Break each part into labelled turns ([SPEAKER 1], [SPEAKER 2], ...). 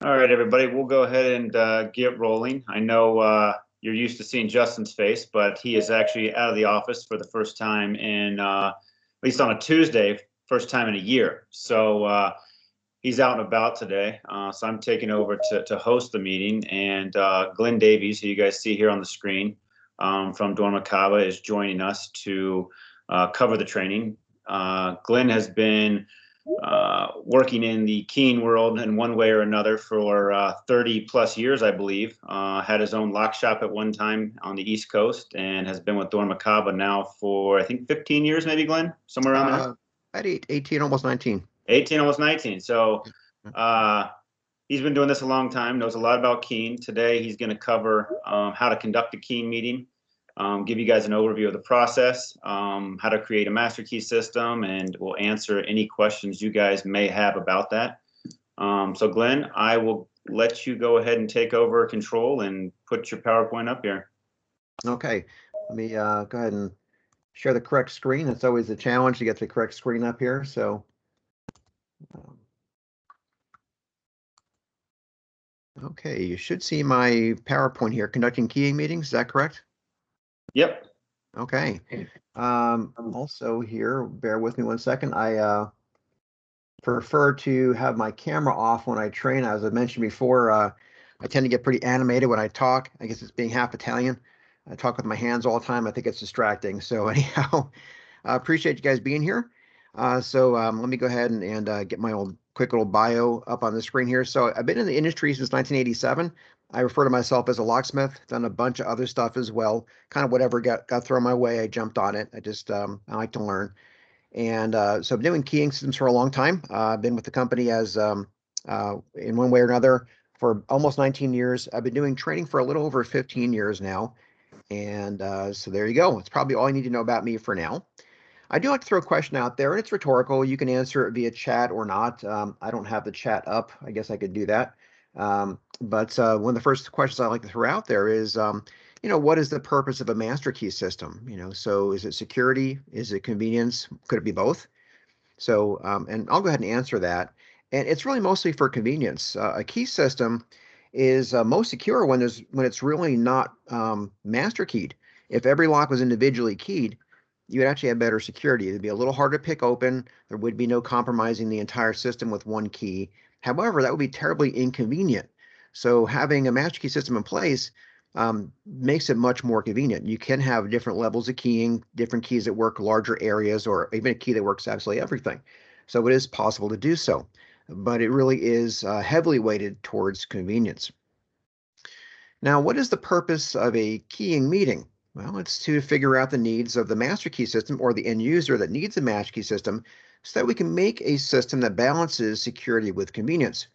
[SPEAKER 1] All right, everybody, we'll go ahead and get rolling. I know you're used to seeing Justin's face, but he is actually out of the office for the first time at least on a Tuesday, first time in a year. So he's out and about today. So I'm taking over to host the meeting. And Glenn Davies, who you guys see here on the screen from Dormicaba, is joining us to cover the training. Glenn has been working in the keying world in one way or another for 30 plus years, I believe. Had his own lock shop at one time on the East Coast and has been with Dormicaba now for, I think, 15 years, maybe, Glenn? Somewhere around there?
[SPEAKER 2] At 18, almost 19.
[SPEAKER 1] 18, almost 19. So he's been doing this a long time, knows a lot about keying. Today, he's going to cover how to conduct a keying meeting, give you guys an overview of the process, how to create a Masterkey system, and we'll answer any questions you guys may have about that. So Glenn, I will let you go ahead and take over control and put your PowerPoint up here.
[SPEAKER 2] Okay, let me go ahead and share the correct screen. It's always a challenge to get the correct screen up here. So okay, you should see my PowerPoint here, conducting keying meetings. Is that correct?
[SPEAKER 1] Yep.
[SPEAKER 2] Okay. Also here, bear with me one second. I prefer to have my camera off when I train. As I mentioned before, I tend to get pretty animated when I talk. I guess it's being half Italian. I talk with my hands all the time. I think it's distracting. So anyhow, I appreciate you guys being here. So let me go ahead and get my quick little bio up on the screen here. So I've been in the industry since 1987. I refer to myself as a locksmith, done a bunch of other stuff as well. Kind of whatever got thrown my way, I jumped on it. I like to learn. And so I've been doing keying systems for a long time. I've been with the company as in one way or another for almost 19 years. I've been doing training for a little over 15 years now. And so there you go. It's probably all you need to know about me for now. I do like to throw a question out there, and it's rhetorical. You can answer it via chat or not. I don't have the chat up. I guess I could do that. But one of the first questions I like to throw out there is, what is the purpose of a master key system? So is it security? Is it convenience? Could it be both? So, and I'll go ahead and answer that. And it's really mostly for convenience. A key system is most secure when it's really not master keyed. If every lock was individually keyed, you would actually have better security. It'd be a little harder to pick open. There would be no compromising the entire system with one key. However, that would be terribly inconvenient. So having a master key system in place makes it much more convenient. You can have different levels of keying, different keys that work larger areas, or even a key that works absolutely everything. So it is possible to do so, but it really is heavily weighted towards convenience. Now, what is the purpose of a keying meeting? Well, it's to figure out the needs of the master key system or the end user that needs a master key system so that we can make a system that balances security with convenience.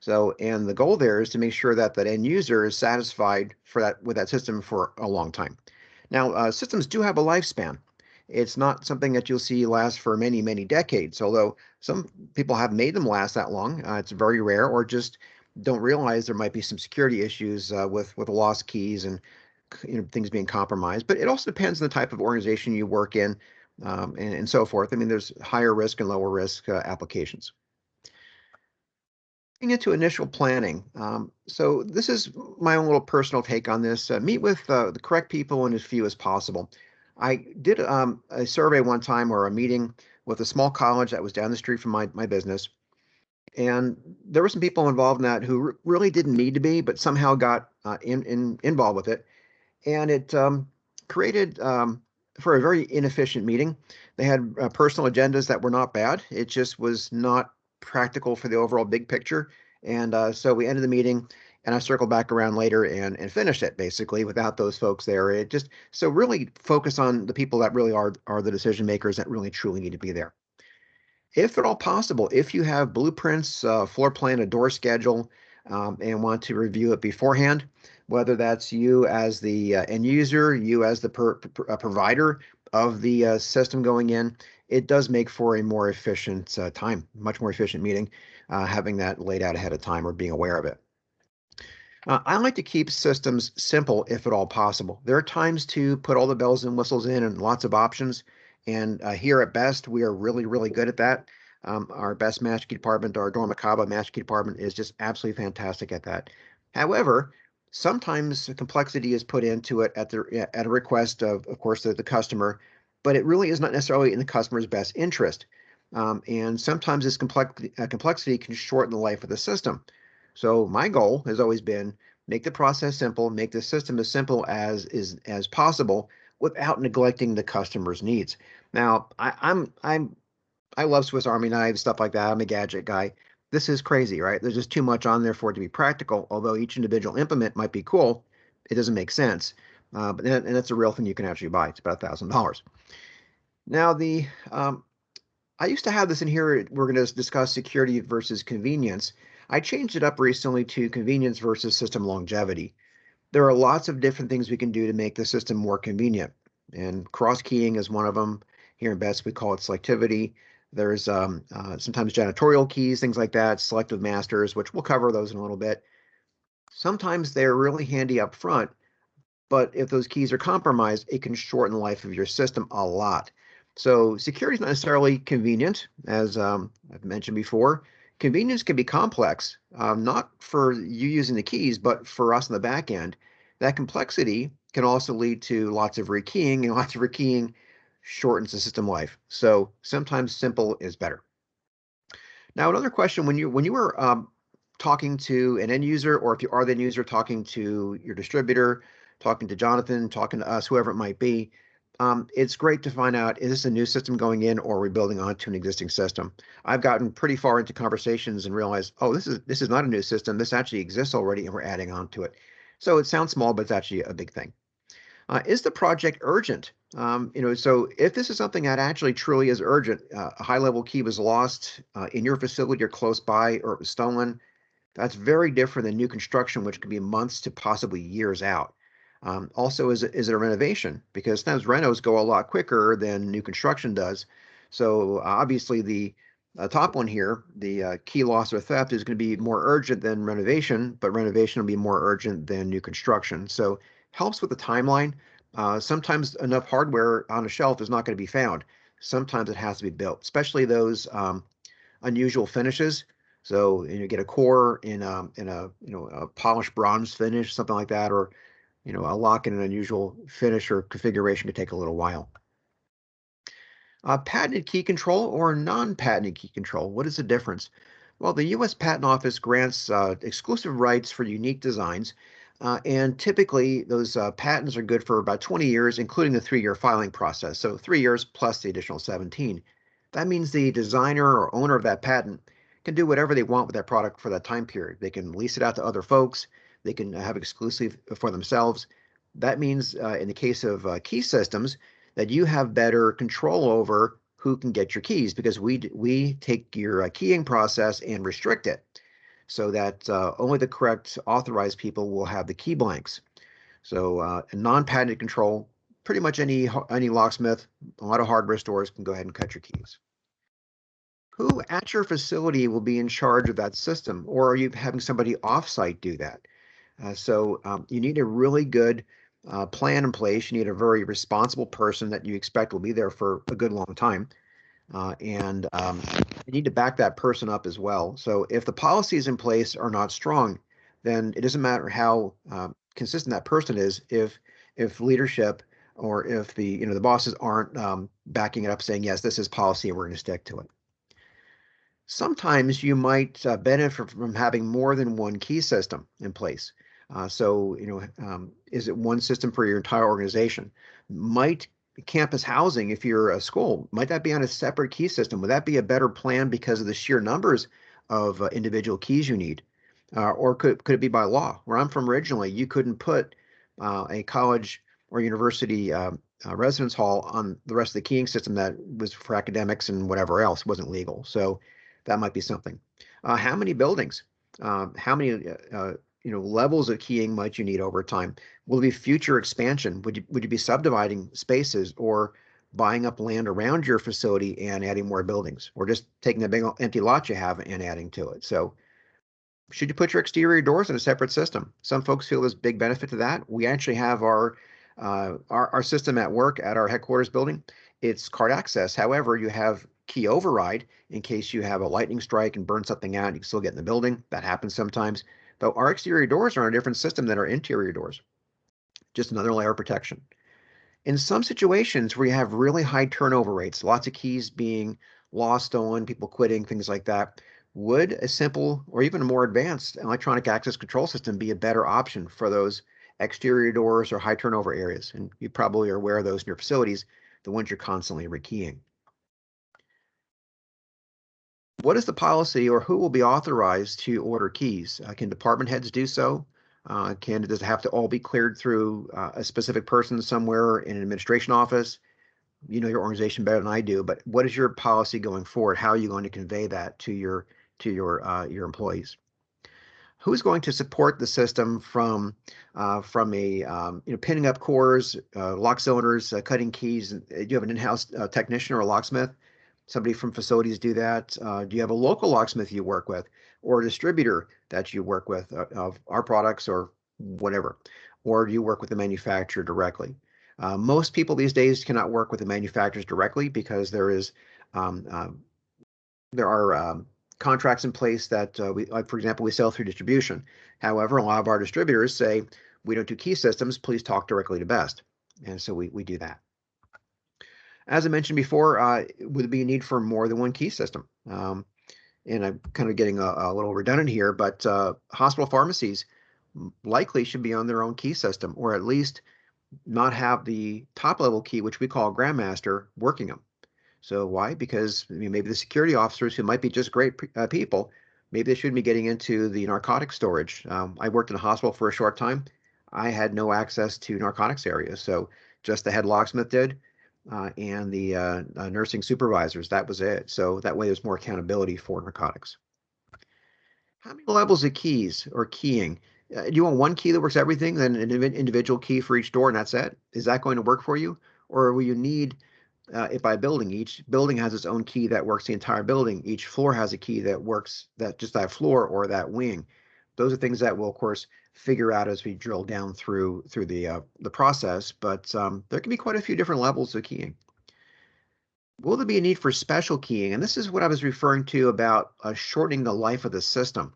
[SPEAKER 2] So, and the goal there is to make sure that that end user is satisfied with that system for a long time. Now, systems do have a lifespan. It's not something that you'll see last for many, many decades, although some people have made them last that long. It's very rare, or just don't realize there might be some security issues with lost keys and things being compromised. But it also depends on the type of organization you work in and so forth. I mean, there's higher risk and lower risk applications. Into initial planning. So this is my own little personal take on this. Meet with the correct people and as few as possible. I did a survey one time or a meeting with a small college that was down the street from my business. And there were some people involved in that who really didn't need to be, but somehow got involved with it. And it created for a very inefficient meeting. They had personal agendas that were not bad. It just was not practical for the overall big picture. And so we ended the meeting, and I circled back around later and finished it basically without those folks there. It just so really focus on the people that really are the decision makers that really truly need to be there. If at all possible, if you have blueprints, floor plan, a door schedule, and want to review it beforehand, whether that's you as the end user, you as the provider of the system going in, it does make for a more efficient much more efficient meeting, having that laid out ahead of time or being aware of it. I like to keep systems simple if at all possible. There are times to put all the bells and whistles in and lots of options. And here at Best, we are really, really good at that. Our best Masterkey department, our Dormicaba Masterkey department, is just absolutely fantastic at that. However, sometimes the complexity is put into it at a request of course, the customer, but it really is not necessarily in the customer's best interest. And sometimes this complexity can shorten the life of the system. So my goal has always been make the process simple, make the system as simple as possible without neglecting the customer's needs. Now, I love Swiss Army knives, stuff like that. I'm a gadget guy. This is crazy, right? There's just too much on there for it to be practical. Although each individual implement might be cool, it doesn't make sense. And that's a real thing you can actually buy. It's about $1,000. Now, I used to have this in here. We're going to discuss security versus convenience. I changed it up recently to convenience versus system longevity. There are lots of different things we can do to make the system more convenient, and cross-keying is one of them. Here in BEST, we call it selectivity. There's sometimes janitorial keys, things like that, selective masters, which we'll cover those in a little bit. Sometimes they're really handy up front, but if those keys are compromised, it can shorten the life of your system a lot. So security is not necessarily convenient, as I've mentioned before. Convenience can be complex, not for you using the keys, but for us in the back end. That complexity can also lead to lots of rekeying, and lots of rekeying shortens the system life. So sometimes simple is better. Now, another question: when you were talking to an end user, or if you are the end user talking to your distributor, talking to Jonathan, talking to us, whoever it might be, it's great to find out, is this a new system going in, or are we building onto an existing system? I've gotten pretty far into conversations and realized, oh, this is not a new system. This actually exists already, and we're adding on to it. So it sounds small, but it's actually a big thing. Is the project urgent? So if this is something that actually truly is urgent, a high-level key was lost in your facility or close by, or it was stolen, that's very different than new construction, which could be months to possibly years out. Also, is it a renovation? Because sometimes renos go a lot quicker than new construction does. So obviously the top one here, the key loss or theft, is going to be more urgent than renovation, but renovation will be more urgent than new construction. So helps with the timeline. Sometimes enough hardware on a shelf is not going to be found. Sometimes it has to be built, especially those unusual finishes. So you get a core in a polished bronze finish, something like that, or a lock in an unusual finish or configuration could take a little while. Patented key control or non-patented key control, what is the difference? Well, the U.S. Patent Office grants exclusive rights for unique designs, and typically those patents are good for about 20 years, including the 3-year filing process. So 3 years plus the additional 17. That means the designer or owner of that patent can do whatever they want with that product for that time period. They can lease it out to other folks. They can have exclusive for themselves. That means in the case of key systems, that you have better control over who can get your keys, because we take your keying process and restrict it so that only the correct authorized people will have the key blanks. So non-patented control, pretty much any locksmith, a lot of hardware stores can go ahead and cut your keys. Who at your facility will be in charge of that system, or are you having somebody offsite do that? So you need a really good plan in place. You need a very responsible person that you expect will be there for a good long time. And you need to back that person up as well. So if the policies in place are not strong, then it doesn't matter how consistent that person is. If leadership or if the bosses aren't backing it up, saying yes, this is policy and we're going to stick to it. Sometimes you might benefit from having more than one key system in place. Is it one system for your entire organization? Might campus housing, if you're a school, might that be on a separate key system? Would that be a better plan because of the sheer numbers of individual keys you need? Or could it be by law? Where I'm from originally, you couldn't put a college or university residence hall on the rest of the keying system that was for academics and whatever else. It wasn't legal. So that might be something. How many buildings? How many levels of keying might you need over time? Will it be future expansion? Would you be subdividing spaces or buying up land around your facility and adding more buildings, or just taking the big empty lot you have and adding to it? So should you put your exterior doors in a separate system? Some folks feel there's big benefit to that. We actually have our system at work at our headquarters building. It's card access. However, you have key override in case you have a lightning strike and burn something out. You can still get in the building. That happens sometimes. But our exterior doors are on a different system than our interior doors. Just another layer of protection. In some situations where you have really high turnover rates, lots of keys being lost, stolen, people quitting, things like that, would a simple or even a more advanced electronic access control system be a better option for those exterior doors or high turnover areas? And you probably are aware of those in your facilities, the ones you're constantly rekeying. What is the policy, or who will be authorized to order keys? Can department heads do so? Does it have to all be cleared through a specific person somewhere in an administration office? You know your organization better than I do, but what is your policy going forward? How are you going to convey that to your employees? Who's going to support the system from a pinning up cores, lock cylinders, cutting keys? Do you have an in-house technician or a locksmith? Somebody from facilities do that. Do you have a local locksmith you work with, or a distributor that you work with of our products or whatever? Or do you work with the manufacturer directly? Most people these days cannot work with the manufacturers directly because there are contracts in place that like for example, we sell through distribution. However, a lot of our distributors say, we don't do key systems, please talk directly to Best. And so we do that. As I mentioned before, would be a need for more than one key system. And I'm kind of getting a little redundant here, but hospital pharmacies likely should be on their own key system, or at least not have the top level key, which we call Grandmaster, working them. So why? Because maybe the security officers, who might be just great people, maybe they shouldn't be getting into the narcotic storage. I worked in a hospital for a short time. I had no access to narcotics areas, so just the head locksmith did, and the nursing supervisors. That was it. So that way there's more accountability for narcotics. How many levels of keys or keying? Do you want one key that works everything, then an individual key for each door, and that's it? Is that going to work for you? Or will you need it by building? Each building has its own key that works the entire building. Each floor has a key that works just that floor or that wing. Those are things that we'll, of course, figure out as we drill down through the process. But there can be quite a few different levels of keying. Will there be a need for special keying? And this is what I was referring to about shortening the life of the system.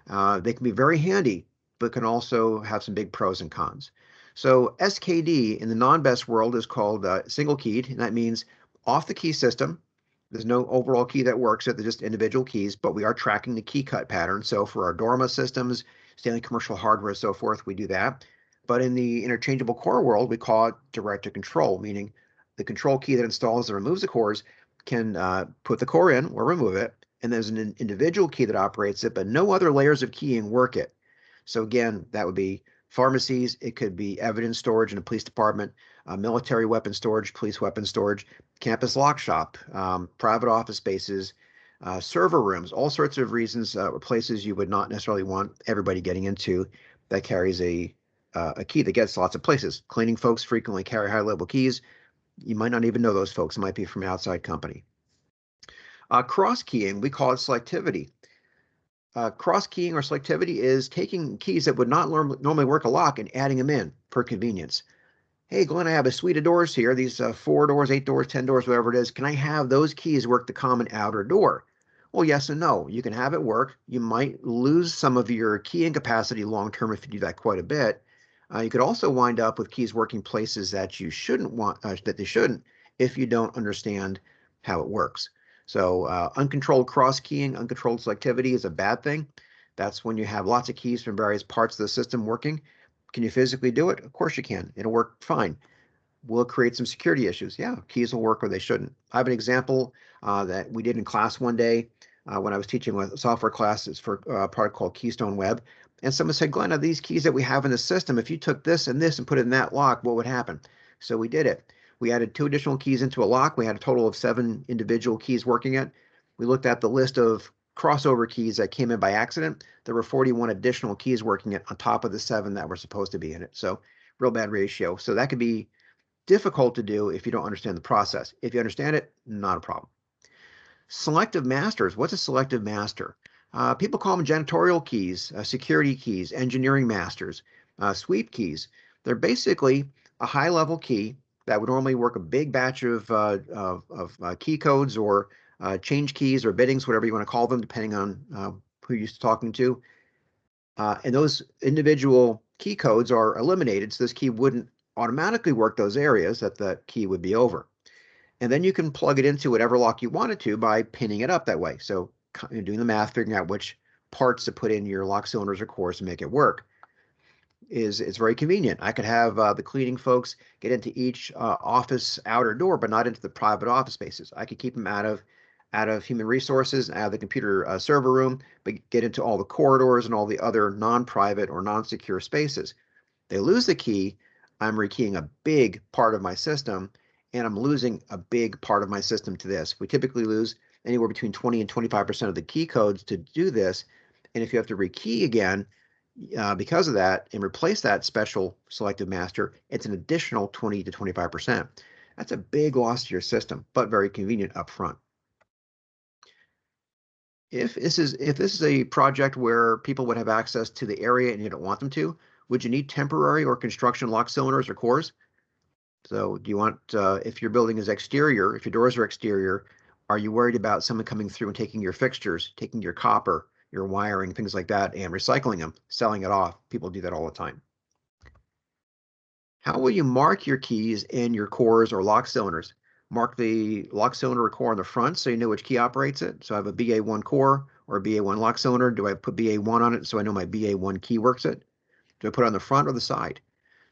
[SPEAKER 2] They can be very handy, but can also have some big pros and cons. So SKD in the non-best world is called single keyed, and that means off the key system. There's no overall key that works it. They're just individual keys, but we are tracking the key cut pattern. So for our Dorma systems, Stanley Commercial Hardware, so forth, we do that. But in the interchangeable core world, we call it direct to control, meaning the control key that installs and removes the cores can put the core in or remove it, and there's an individual key that operates it, but no other layers of keying work it. So again, that would be pharmacies. It could be evidence storage in a police department, military weapon storage, police weapon storage, campus lock shop, private office spaces, server rooms, all sorts of reasons, places you would not necessarily want everybody getting into that carries a key that gets lots of places. Cleaning folks frequently carry high-level keys. You might not even know those folks. It might be from an outside company. Cross-keying, we call it selectivity. Cross-keying or selectivity is taking keys that would not normally work a lock and adding them in for convenience. Hey, Glenn, I have a suite of doors here, these 4 doors, 8 doors, 10 doors, whatever it is. Can I have those keys work the common outer door? Well, yes and no. You can have it work. You might lose some of your keying capacity long-term if you do that quite a bit. You could also wind up with keys working places that you shouldn't want, that they shouldn't, if you don't understand how it works. So uncontrolled cross-keying, uncontrolled selectivity is a bad thing. That's when you have lots of keys from various parts of the system working. Can you physically do it? Of course you can. It'll work fine. Will it create some security issues? Yeah, keys will work where they shouldn't. I have an example that we did in class one day when I was teaching with software classes for a product called Keystone Web. And someone said, Glenn, of these keys that we have in the system, if you took this and this and put it in that lock, what would happen? So we did it. We added 2 additional keys into a lock. We had a total of 7 individual keys working it. We looked at the list of crossover keys that came in by accident. There were 41 additional keys working it on top of the 7 that were supposed to be in it. So real bad ratio. So that could be difficult to do if you don't understand the process. If you understand it, not a problem. Selective masters. What's a selective master? People call them janitorial keys, security keys, engineering masters, sweep keys. They're basically a high-level key that would normally work a big batch of key codes or change keys or biddings, whatever you want to call them, depending on who you're talking to. And those individual key codes are eliminated, so this key wouldn't automatically work those areas that the key would be over. And then you can plug it into whatever lock you wanted to by pinning it up that way. So doing the math, figuring out which parts to put in your lock cylinders or cores to make it work it's very convenient. I could have the cleaning folks get into each office outer door, but not into the private office spaces. I could keep them out of human resources, out of the computer server room, but get into all the corridors and all the other non-private or non-secure spaces. They lose the key, I'm rekeying a big part of my system, and I'm losing a big part of my system to this. We typically lose anywhere between 20 and 25% of the key codes to do this. And if you have to rekey again, because of that, and replace that special selective master, it's an additional 20 to 25%. That's a big loss to your system, but very convenient up front. If this is a project where people would have access to the area and you don't want them to, would you need temporary or construction lock cylinders or cores? So do you want, if your building is exterior, if your doors are exterior, are you worried about someone coming through and taking your fixtures, taking your copper, your wiring, things like that, and recycling them, selling it off? People do that all the time. How will you mark your keys and your cores or lock cylinders? Mark the lock cylinder or core on the front so you know which key operates it. So I have a BA1 core or a BA1 lock cylinder. Do I put BA1 on it so I know my BA1 key works it? Do I put it on the front or the side?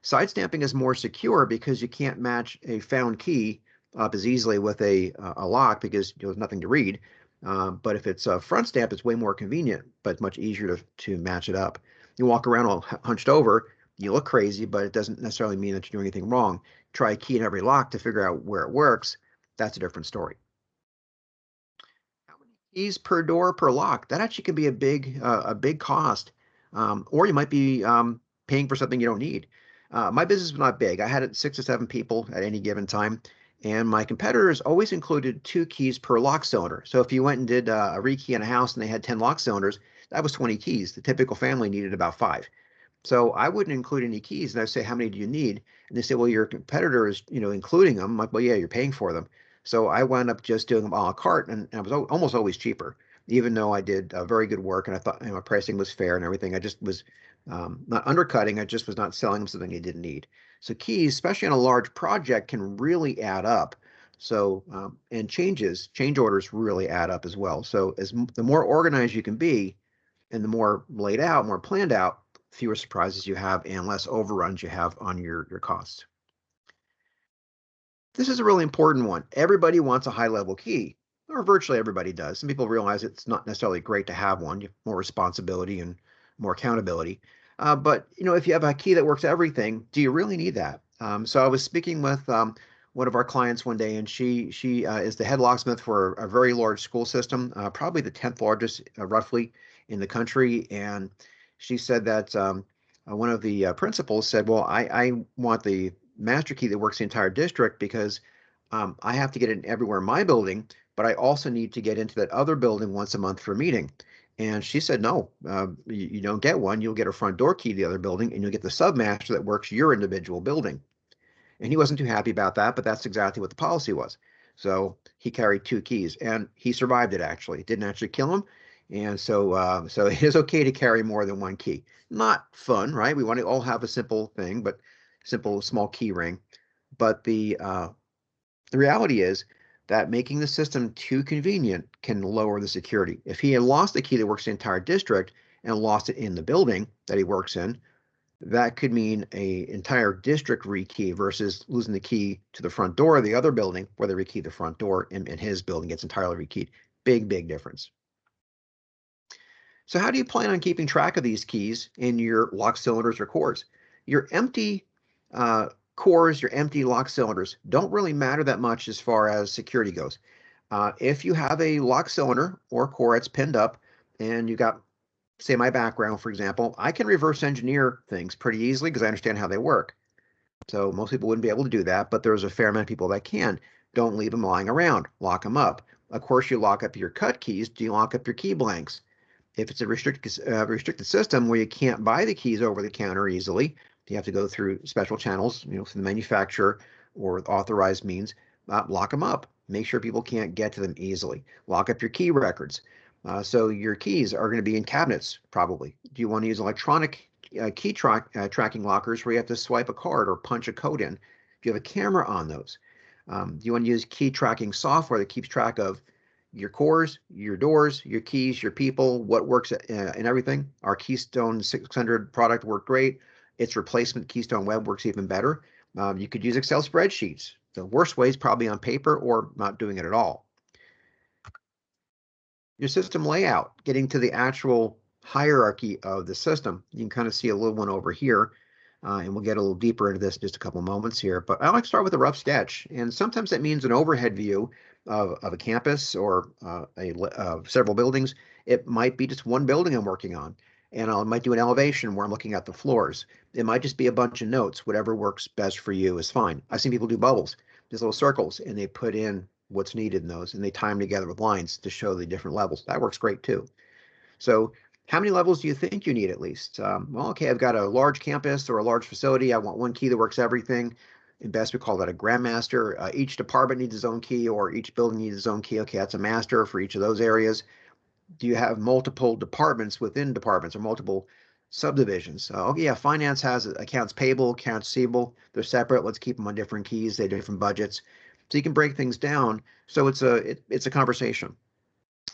[SPEAKER 2] Side stamping is more secure because you can't match a found key up as easily with a lock because there's nothing to read. But if it's a front stamp, it's way more convenient, but much easier to match it up. You walk around all hunched over, you look crazy, but it doesn't necessarily mean that you're doing anything wrong. Try a key in every lock to figure out where it works. That's a different story. How many keys per door per lock? That actually can be a big cost, or you might be paying for something you don't need. My business was not big. I had 6 to 7 people at any given time, and my competitors always included 2 keys per lock cylinder. So if you went and did a rekey in a house and they had 10 lock cylinders, that was 20 keys. The typical family needed about 5. So I wouldn't include any keys, and I'd say, how many do you need? And they say, well, your competitor is, including them. I'm like, well, yeah, you're paying for them. So I wound up just doing them a la carte, and I was almost always cheaper, even though I did very good work and I thought my pricing was fair and everything. I just was not undercutting. I just was not selling them something you didn't need. So keys, especially on a large project, can really add up. So and change orders really add up as well. So the more organized you can be, and the more laid out, more planned out, fewer surprises you have and less overruns you have on your costs. This is a really important one. Everybody wants a high-level key, or virtually everybody does. Some people realize it's not necessarily great to have one. You have more responsibility and more accountability. But if you have a key that works everything, do you really need that? So I was speaking with one of our clients one day, and she is the head locksmith for a very large school system, probably the 10th largest, roughly, in the country. And she said that one of the principals said, well, I want the master key that works the entire district because I have to get it everywhere in my building, but I also need to get into that other building once a month for a meeting. And she said, no, you don't get one. You'll get a front door key to the other building, and you'll get the submaster that works your individual building. And he wasn't too happy about that, but that's exactly what the policy was. So he carried 2 keys, and he survived it, actually. It didn't actually kill him. And so it is okay to carry more than 1 key. Not fun, right? We want to all have a simple thing, but simple small key ring. But the reality is that making the system too convenient can lower the security. If he had lost the key that works the entire district and lost it in the building that he works in, that could mean an entire district rekey versus losing the key to the front door of the other building where they rekey the front door and his building gets entirely rekeyed. Big difference. So how do you plan on keeping track of these keys in your lock cylinders or cores? Your empty cores, your empty lock cylinders don't really matter that much as far as security goes. If you have a lock cylinder or core that's pinned up and you got, say, my background, for example, I can reverse engineer things pretty easily because I understand how they work. So most people wouldn't be able to do that, but there's a fair amount of people that can. Don't leave them lying around. Lock them up. Of course, you lock up your cut keys. Do you lock up your key blanks? If it's a restricted system where you can't buy the keys over the counter easily, you have to go through special channels, through the manufacturer. or authorized means, lock them up. Make sure people can't get to them easily. Lock up your key records. So your keys are going to be in cabinets, probably. Do you want to use electronic key tracking lockers where you have to swipe a card or punch a code in? Do you have a camera on those? Do you want to use key tracking software that keeps track of your cores, your doors, your keys, your people, what works and everything? Our Keystone 600 product worked great. Its replacement, Keystone Web, works even better. You could use Excel spreadsheets. The worst way is probably on paper or not doing it at all. Your system layout, getting to the actual hierarchy of the system. You can kind of see a little one over here, and we'll get a little deeper into this in just a couple moments here. But I like to start with a rough sketch, and sometimes that means an overhead view of a campus or several buildings. It might be just one building I'm working on, and I might do an elevation where I'm looking at the floors. It might just be a bunch of notes. Whatever works best for you is fine. I've seen people do bubbles, just little circles, and they put in what's needed in those, and they tie them together with lines to show the different levels. That works great too. So how many levels do you think you need at least? Well, okay, I've got a large campus or a large facility. I want one key that works everything. In best, we call that a grandmaster. Each department needs its own key, or each building needs its own key. Okay, that's a master for each of those areas. Do you have multiple departments within departments or multiple subdivisions? Okay, yeah, finance has accounts payable, accounts receivable. They're separate. Let's keep them on different keys. They have different budgets. So you can break things down. So it's a conversation.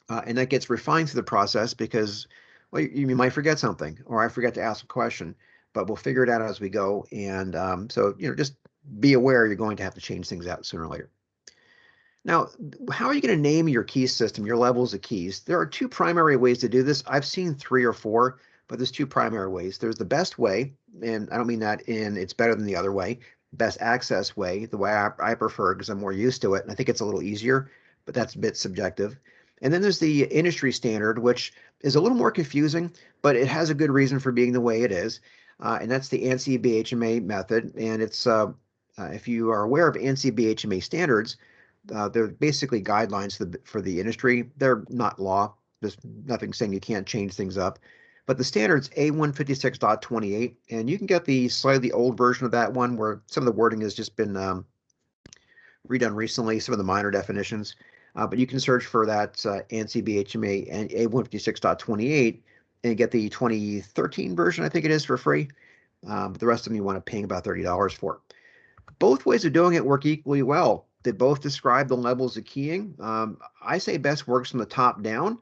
[SPEAKER 2] And that gets refined through the process because, well, you might forget something, or I forget to ask a question, but we'll figure it out as we go. And so, just be aware you're going to have to change things out sooner or later. Now, how are you going to name your key system, your levels of keys? There are two primary ways to do this. I've seen 3 or 4, but there's 2 primary ways. There's the best way, and I don't mean that in it's better than the other way, best access way, the way I prefer because I'm more used to it, and I think it's a little easier, but that's a bit subjective. And then there's the industry standard, which is a little more confusing, but it has a good reason for being the way it is, and that's the ANSI BHMA method. And it's if you are aware of ANSI BHMA standards, they're basically guidelines for the industry. They're not law. There's nothing saying you can't change things up. But the standard's A156.28, and you can get the slightly old version of that one where some of the wording has just been redone recently, some of the minor definitions. But you can search for that ANSI BHMA and A156.28 and get the 2013 version, I think it is, for free. But the rest of them you want to pay about $30 for. Both ways of doing it work equally well. They both describe the levels of keying. I say best works from the top down,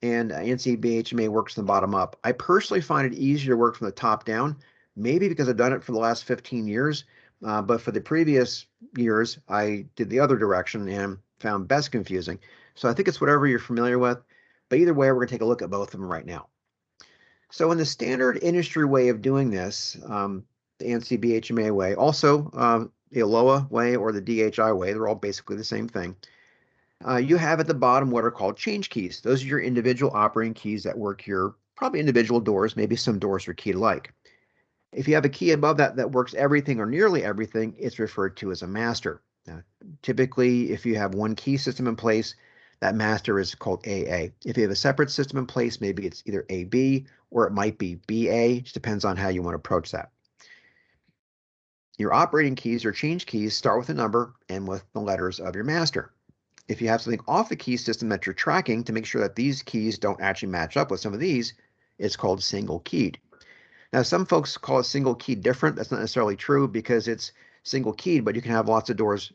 [SPEAKER 2] and ANSI BHMA works from the bottom up. I personally find it easier to work from the top down, maybe because I've done it for the last 15 years, but for the previous years, I did the other direction and found best confusing. So I think it's whatever you're familiar with, but either way, we're going to take a look at both of them right now. So in the standard industry way of doing this, the ANSI BHMA way, also the ALOA way or the DHI way, they're all basically the same thing. You have at the bottom what are called change keys. Those are your individual operating keys that work your probably individual doors. Maybe some doors are keyed alike. If you have a key above that works everything or nearly everything, it's referred to as a master. Now, typically, if you have one key system in place, that master is called AA. If you have a separate system in place, maybe it's either AB or it might be BA. It just depends on how you want to approach that. Your operating keys or change keys start with a number and with the letters of your master. If you have something off the key system that you're tracking to make sure that these keys don't actually match up with some of these, it's called single keyed. Now, some folks call a single key different. That's not necessarily true because it's single keyed, but you can have lots of doors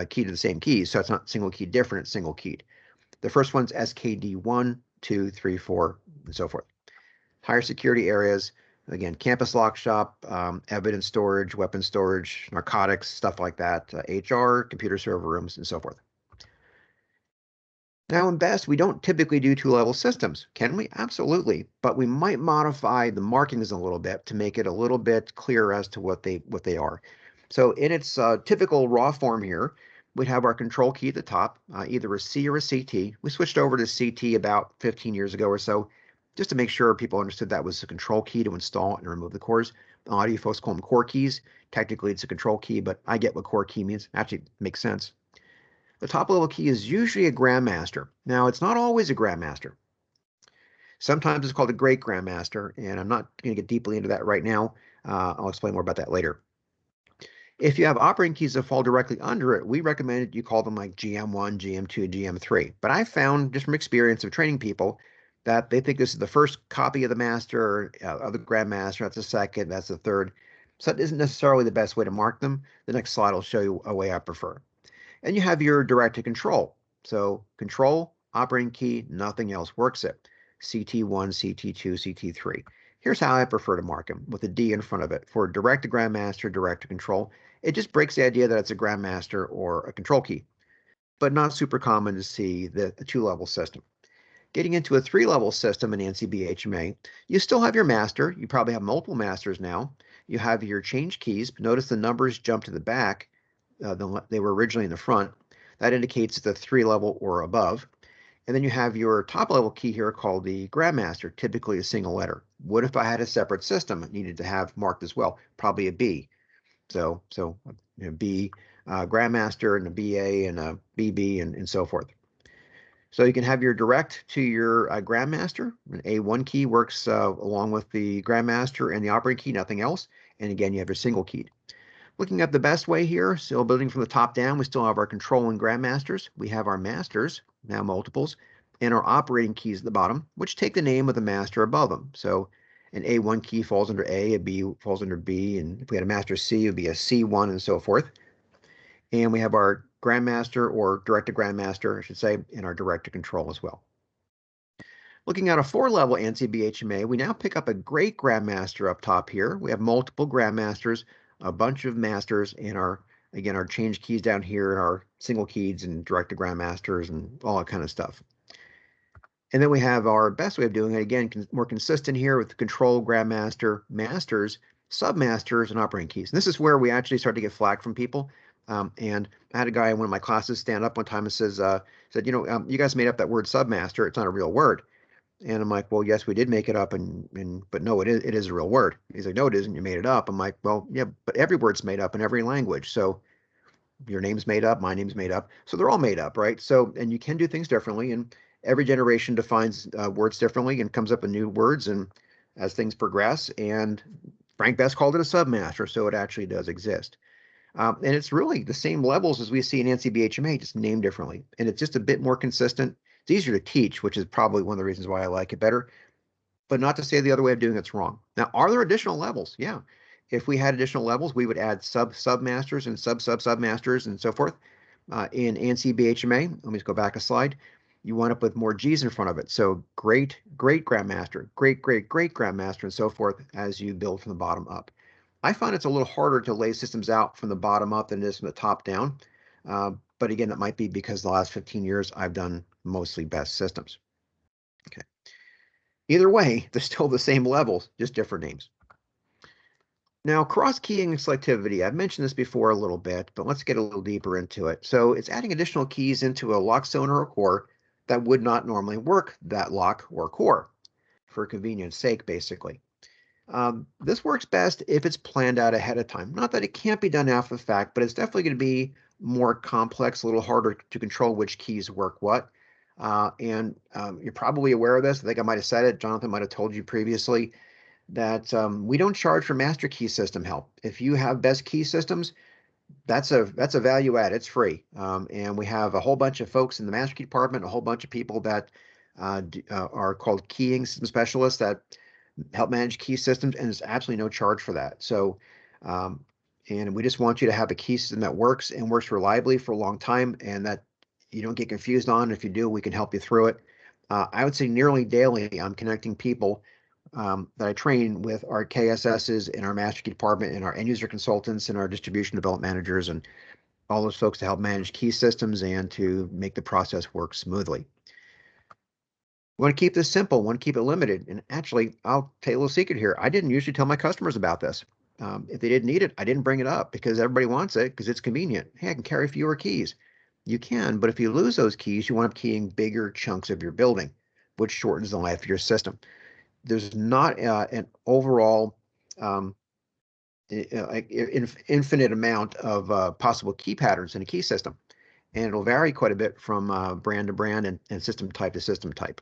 [SPEAKER 2] keyed to the same keys. So it's not single key different, it's single keyed. The first one's SKD 1, 2, 3, 4, and so forth. Higher security areas, again, campus lock shop, evidence storage, weapon storage, narcotics, stuff like that, HR, computer server rooms, and so forth. Now in BEST, we don't typically do 2-level systems. Can we? Absolutely. But we might modify the markings a little bit to make it a little bit clearer as to what they are. So in its typical raw form here, we have our control key at the top, either a C or a CT. We switched over to CT about 15 years ago or so, just to make sure people understood that was the control key to install and remove the cores. A lot of you folks call them core keys. Technically, it's a control key, but I get what core key means. Actually, it makes sense. The top level key is usually a grandmaster. Now, it's not always a grandmaster. Sometimes it's called a great grandmaster, and I'm not going to get deeply into that right now. I'll explain more about that later. If you have operating keys that fall directly under it, we recommend you call them like GM1, GM2, GM3. But I found just from experience of training people that they think this is the first copy of the master, of the grandmaster, that's the second, that's the third. So that isn't necessarily the best way to mark them. The next slide will show you a way I prefer. And you have your directed control. So control, operating key, nothing else works it. CT1, CT2, CT3. Here's how I prefer to mark them, with a D in front of it. For direct to grandmaster, direct to control, it just breaks the idea that it's a grandmaster or a control key, but not super common to see the two-level system. Getting into a three-level system in ANSI BHMA, you still have your master. You probably have multiple masters now. You have your change keys. Notice the numbers jump to the back. They were originally in the front. That indicates it's a three-level or above. And then you have your top-level key here called the grandmaster, typically a single letter. What if I had a separate system it needed to have marked as well? Probably a B. So you know, B, grandmaster, and a BA, and a BB, and so forth. So you can have your direct to your grandmaster. An A1 key works along with the grandmaster and the operating key, nothing else. And again, you have your single keyed. Looking at the best way here, still building from the top down, we still have our control and grandmasters. We have our masters, now multiples, and our operating keys at the bottom, which take the name of the master above them. So an A1 key falls under A B falls under B, and if we had a master C, it would be a C1 and so forth. And we have our grandmaster, or direct to grandmaster, I should say, and our direct to control as well. Looking at a four-level ANSI BHMA, we now pick up a great grandmaster up top here. We have multiple grandmasters, a bunch of masters, and our change keys down here, and our single keys and direct to grandmasters and all that kind of stuff. And then we have our best way of doing it, again, more consistent here with control, grandmaster, masters, submasters, and operating keys. And this is where we actually start to get flack from people. And I had a guy in one of my classes stand up one time and said, you know, you guys made up that word submaster. It's not a real word. And I'm like, well, yes, we did make it up, but no, it is a real word. He's like, no, it isn't. You made it up. I'm like, well, yeah, but every word's made up in every language. So your name's made up, my name's made up. So they're all made up, right? So, and you can do things differently, and every generation defines words differently and comes up with new words, and as things progress, and Frank Best called it a submaster, so it actually does exist. And it's really the same levels as we see in ANSI BHMA, just named differently. And it's just a bit more consistent. It's easier to teach, which is probably one of the reasons why I like it better, but not to say the other way of doing it's wrong. Now, are there additional levels? Yeah. If we had additional levels, we would add submasters and submasters and so forth. In ANSI BHMA, let me just go back a slide. You wind up with more G's in front of it. So great grandmaster, great grandmaster, and so forth as you build from the bottom up. I find it's a little harder to lay systems out from the bottom up than it is from the top down. But again, that might be because the last 15 years I've done mostly best systems. Okay. Either way, they're still the same levels, just different names. Now, cross-keying and selectivity, I've mentioned this before a little bit, but let's get a little deeper into it. So it's adding additional keys into a lock zone or a core that would not normally work that lock or core, for convenience sake, basically. This works best if it's planned out ahead of time. Not that it can't be done after the fact, but it's definitely going to be more complex, a little harder to control which keys work what. You're probably aware of this. I think I might have said it. Jonathan might have told you previously that we don't charge for Masterkey System help. If you have best key systems, that's a value add. It's free. And we have a whole bunch of folks in the Masterkey department, a whole bunch of people that are called keying system specialists that help manage key systems, and there's absolutely no charge for that. So, and we just want you to have a key system that works and works reliably for a long time, and that you don't get confused on. If you do, we can help you through it. I would say nearly daily, I'm connecting people that I train with our KSSs in our Masterkey department, and our end user consultants, and our distribution development managers, and all those folks to help manage key systems and to make the process work smoothly. We want to keep this simple, want to keep it limited. And actually, I'll tell you a little secret here. I didn't usually tell my customers about this. If they didn't need it, I didn't bring it up because everybody wants it because it's convenient. Hey, I can carry fewer keys. You can, but if you lose those keys, you wind up keying bigger chunks of your building, which shortens the life of your system. There's not an overall infinite amount of possible key patterns in a key system. And it'll vary quite a bit from brand to brand and system type to system type.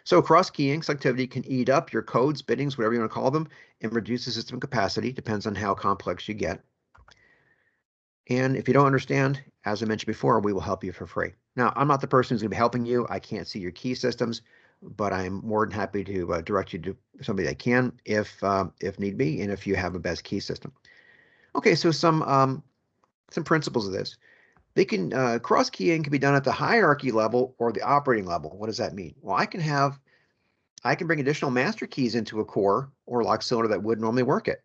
[SPEAKER 2] So cross-keying selectivity can eat up your codes, biddings, whatever you want to call them, and reduce the system capacity. Depends on how complex you get. And if you don't understand, as I mentioned before, we will help you for free. Now, I'm not the person who's going to be helping you. I can't see your key systems, but I'm more than happy to direct you to somebody that can if need be, and if you have a best key system. Okay, so some principles of this. They can cross keying can be done at the hierarchy level or the operating level. What does that mean? Well, I can bring additional master keys into a core or lock cylinder that would normally work it.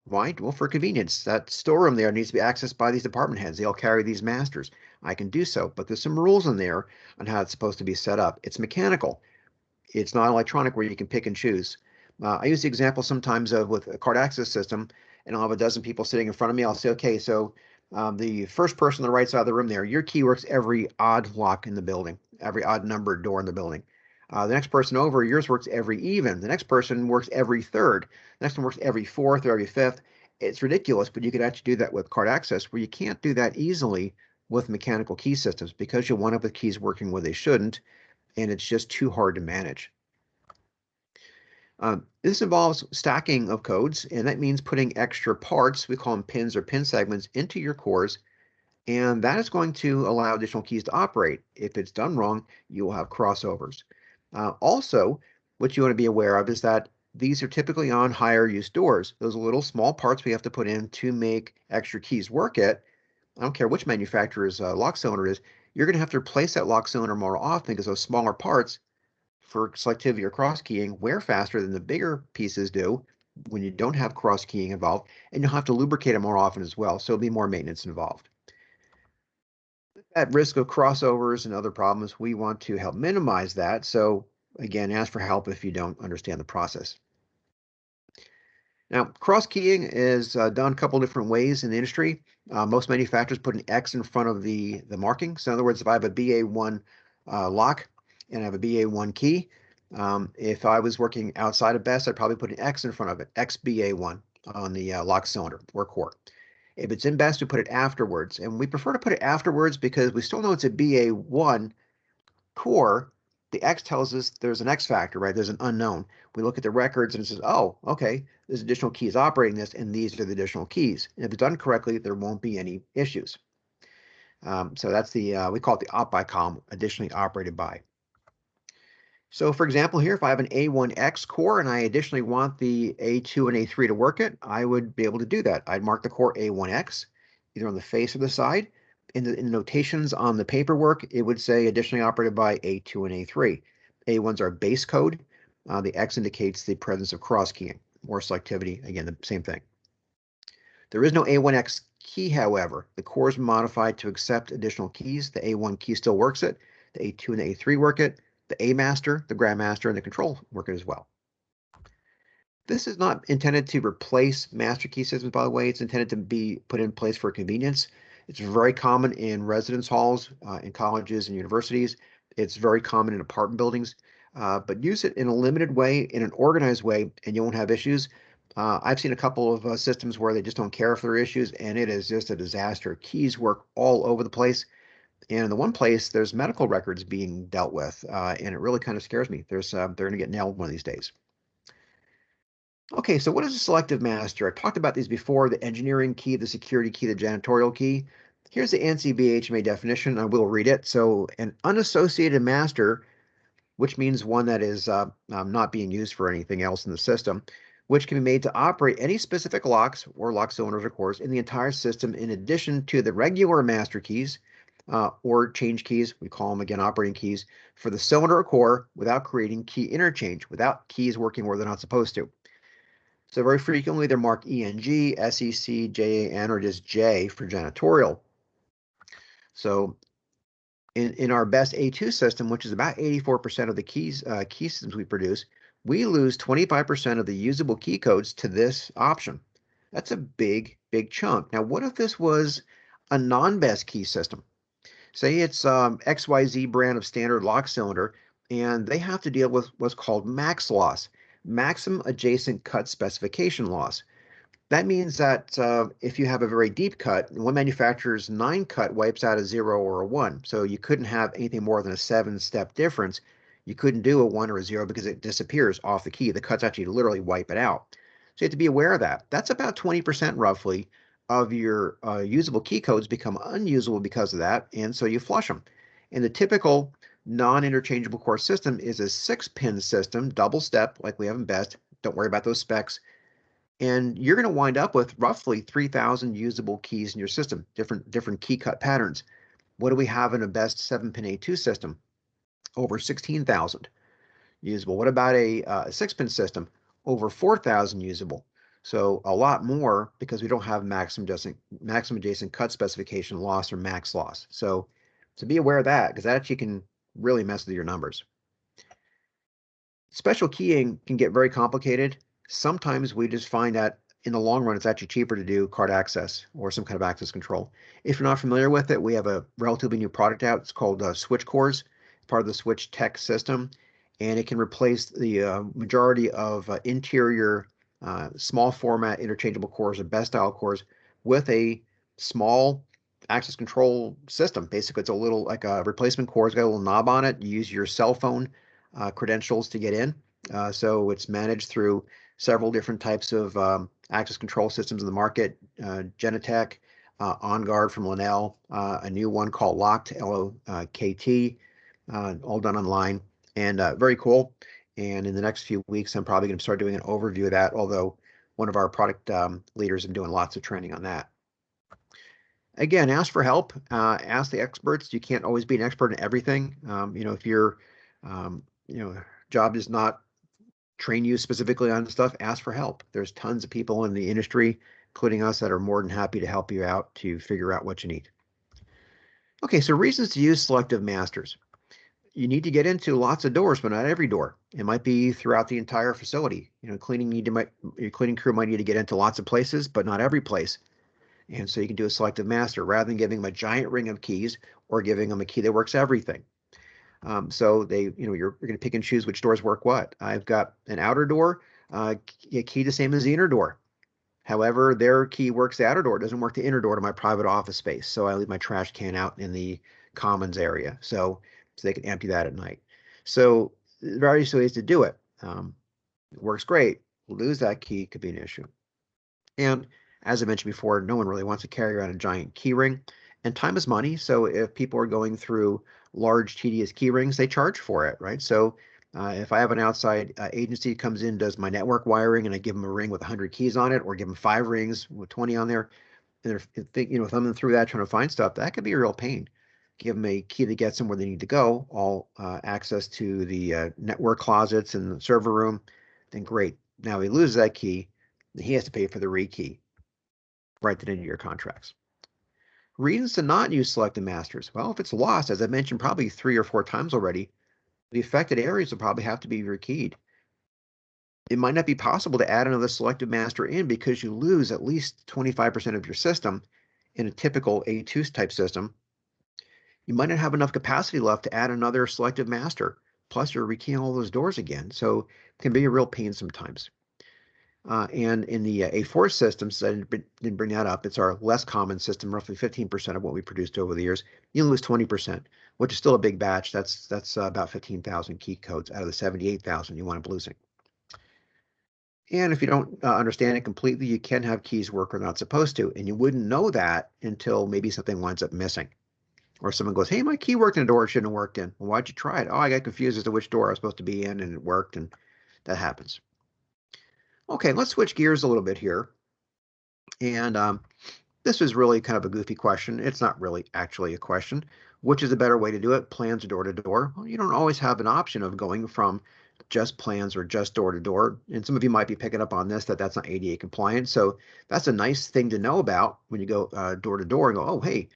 [SPEAKER 2] Why? Well, for convenience. That storeroom there needs to be accessed by these department heads. They all carry these masters. I can do so, but there's some rules in there on how it's supposed to be set up. It's mechanical. It's not electronic where you can pick and choose. I use the example sometimes of with a card access system, and I'll have a dozen people sitting in front of me. I'll say, okay, so the first person on the right side of the room there, your key works every odd lock in the building, every odd numbered door in the building. The next person over, yours works every even. The next person works every third. The next one works every fourth or every fifth. It's ridiculous, but you could actually do that with card access, where you can't do that easily with mechanical key systems because you'll wind up with keys working where they shouldn't, and it's just too hard to manage. This involves stacking of codes, and that means putting extra parts, we call them pins or pin segments, into your cores, and that is going to allow additional keys to operate. If it's done wrong, you will have crossovers. Also, what you want to be aware of is that these are typically on higher use doors. Those little small parts we have to put in to make extra keys work it. I don't care which manufacturer's lock cylinder is, you're going to have to replace that lock cylinder more often because those smaller parts for selectivity or cross keying wear faster than the bigger pieces do when you don't have cross keying involved, and you'll have to lubricate them more often as well, so there'll be more maintenance involved. At risk of crossovers and other problems, we want to help minimize that. So again, ask for help if you don't understand the process. Now, cross keying is done a couple different ways in the industry. Most manufacturers put an X in front of the marking. So in other words, if I have a BA1 lock and I have a BA1 key, if I was working outside of BEST, I'd probably put an X in front of it, XBA1 on the lock cylinder or core. If it's in BEST, we put it afterwards. And we prefer to put it afterwards because we still know it's a BA1 core. The X tells us there's an X factor, right? There's an unknown. We look at the records and it says, oh, okay, there's additional keys operating this, and these are the additional keys. And if it's done correctly, there won't be any issues. So that's the, we call it the op by column, additionally operated by. So for example here, if I have an A1X core and I additionally want the A2 and A3 to work it, I would be able to do that. I'd mark the core A1X, either on the face or the side. In the notations on the paperwork, it would say additionally operated by A2 and A3. A1's our base code. The X indicates the presence of cross keying or selectivity. Again, the same thing. There is no A1X key, however. The core is modified to accept additional keys. The A1 key still works it. The A2 and the A3 work it. The A master, the grandmaster, and the control work it as well. This is not intended to replace master key systems, by the way. It's intended to be put in place for convenience. It's very common in residence halls, in colleges and universities. It's very common in apartment buildings, but use it in a limited way, in an organized way, and you won't have issues. I've seen a couple of systems where they just don't care if there are issues, and it is just a disaster. Keys work all over the place. And in the one place, there's medical records being dealt with, and it really kind of scares me. They're going to get nailed one of these days. Okay, so what is a selective master? I've talked about these before, the engineering key, the security key, the janitorial key. Here's the ANSI BHMA definition. I will read it. So an unassociated master, which means one that is not being used for anything else in the system, which can be made to operate any specific locks or lock cylinders or cores in the entire system in addition to the regular master keys, or change keys, we call them again operating keys, for the cylinder or core without creating key interchange, without keys working where they're not supposed to. So very frequently they're marked ENG, SEC, JAN, or just J for janitorial. So in our best A2 system, which is about 84% of the key systems we produce, we lose 25% of the usable key codes to this option. That's a big, big chunk. Now, what if this was a non-best key system? Say it's XYZ brand of standard lock cylinder, and they have to deal with what's called MAX loss, maximum adjacent cut specification loss. That means that if you have a very deep cut, one manufacturer's 9 cut wipes out a 0 or a 1. So you couldn't have anything more than a 7-step difference. You couldn't do a 1 or a 0 because it disappears off the key. The cuts actually literally wipe it out. So you have to be aware of that. That's about 20% roughly of your usable key codes become unusable because of that, and so you flush them. And the typical non-interchangeable core system is a 6-pin system, double step, like we have in BEST. Don't worry about those specs. And you're going to wind up with roughly 3,000 usable keys in your system, different key cut patterns. What do we have in a BEST 7-pin A2 system? Over 16,000 usable. What about a 6-pin system? Over 4,000 usable. So a lot more because we don't have maximum adjacent cut specification loss or max loss. So be aware of that because that actually can really mess with your numbers. Special keying can get very complicated. Sometimes we just find that in the long run, it's actually cheaper to do card access or some kind of access control. If you're not familiar with it, we have a relatively new product out. It's called Switch Cores, part of the Switch Tech system, and it can replace the majority of interior small format interchangeable cores or best style cores with a small access control system. Basically, it's a little like a replacement core. It's got a little knob on it. You use your cell phone credentials to get in. So it's managed through several different types of access control systems in the market. Genetec, OnGuard from Linnell, a new one called Locked, L-O-K-T, all done online, and very cool. And in the next few weeks, I'm probably going to start doing an overview of that, although one of our product leaders has been doing lots of training on that. Again, ask for help. Ask the experts. You can't always be an expert in everything. If your job does not train you specifically on stuff, ask for help. There's tons of people in the industry, including us, that are more than happy to help you out to figure out what you need. Okay, so reasons to use Selective Masters. You need to get into lots of doors, but not every door. It might be throughout the entire facility. Your cleaning crew might need to get into lots of places, but not every place. And so you can do a Selective Master rather than giving them a giant ring of keys or giving them a key that works everything. So you're going to pick and choose which doors work what. I've got an outer door, a key the same as the inner door. However, their key works the outer door, doesn't work the inner door to my private office space. So I leave my trash can out in the commons area so they can empty that at night. So various ways to do it. It works great. Lose that key could be an issue. And as I mentioned before, no one really wants to carry around a giant key ring. And time is money. So if people are going through large, tedious key rings, they charge for it, right? So if I have an outside agency comes in, does my network wiring, and I give them a ring with 100 keys on it, or give them 5 rings with 20 on there, and they're thumbing through that trying to find stuff, that could be a real pain. Give them a key that gets them where they need to go, all access to the network closets and the server room, then great. Now he loses that key, he has to pay for the rekey. Write that into your contracts. Reasons to not use Selective Masters. Well, if it's lost, as I mentioned probably 3 or 4 times already, the affected areas will probably have to be rekeyed. It might not be possible to add another Selective Master in because you lose at least 25% of your system in a typical A2 type system. You might not have enough capacity left to add another Selective Master. Plus, you're rekeying all those doors again. So it can be a real pain sometimes. And in the A4 systems, I didn't bring that up. It's our less common system, roughly 15% of what we produced over the years. You lose 20%, which is still a big batch. That's about 15,000 key codes out of the 78,000 you want up losing. And if you don't understand it completely, you can have keys work where they're not supposed to. And you wouldn't know that until maybe something winds up missing. Or someone goes, hey, my key worked in a door it shouldn't have worked in. Well, why'd you try it? Oh, I got confused as to which door I was supposed to be in, and it worked, and that happens. Okay, let's switch gears a little bit here. And this is really kind of a goofy question. It's not really actually a question. Which is a better way to do it, plans or door to door? Well, you don't always have an option of going from just plans or just door to door. And some of you might be picking up on this, that's not ADA compliant. So that's a nice thing to know about when you go door to door and go, oh, hey,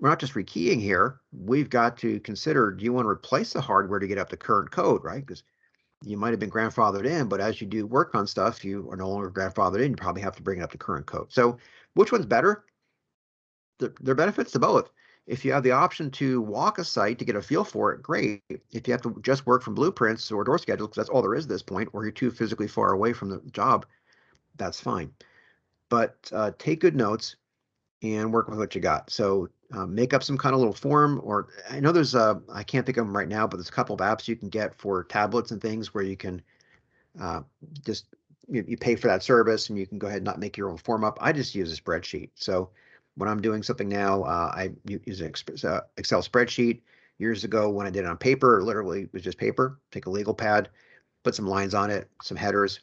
[SPEAKER 2] we're not just rekeying here. We've got to consider, do you want to replace the hardware to get up the current code, right? Because you might have been grandfathered in, but as you do work on stuff, you are no longer grandfathered in. You probably have to bring it up to current code. So which one's better? There are benefits to both. If you have the option to walk a site to get a feel for it, great. If you have to just work from blueprints or door schedules, because that's all there is at this point, or you're too physically far away from the job, that's fine. But take good notes and work with what you got. So make up some kind of little form, or I know there's I can't think of them right now, but there's a couple of apps you can get for tablets and things where you can just you pay for that service and you can go ahead and not make your own form up. I just use a spreadsheet. So when I'm doing something now, I use an Excel spreadsheet. Years ago, when I did it on paper, literally it was just paper. Take a legal pad, put some lines on it, some headers,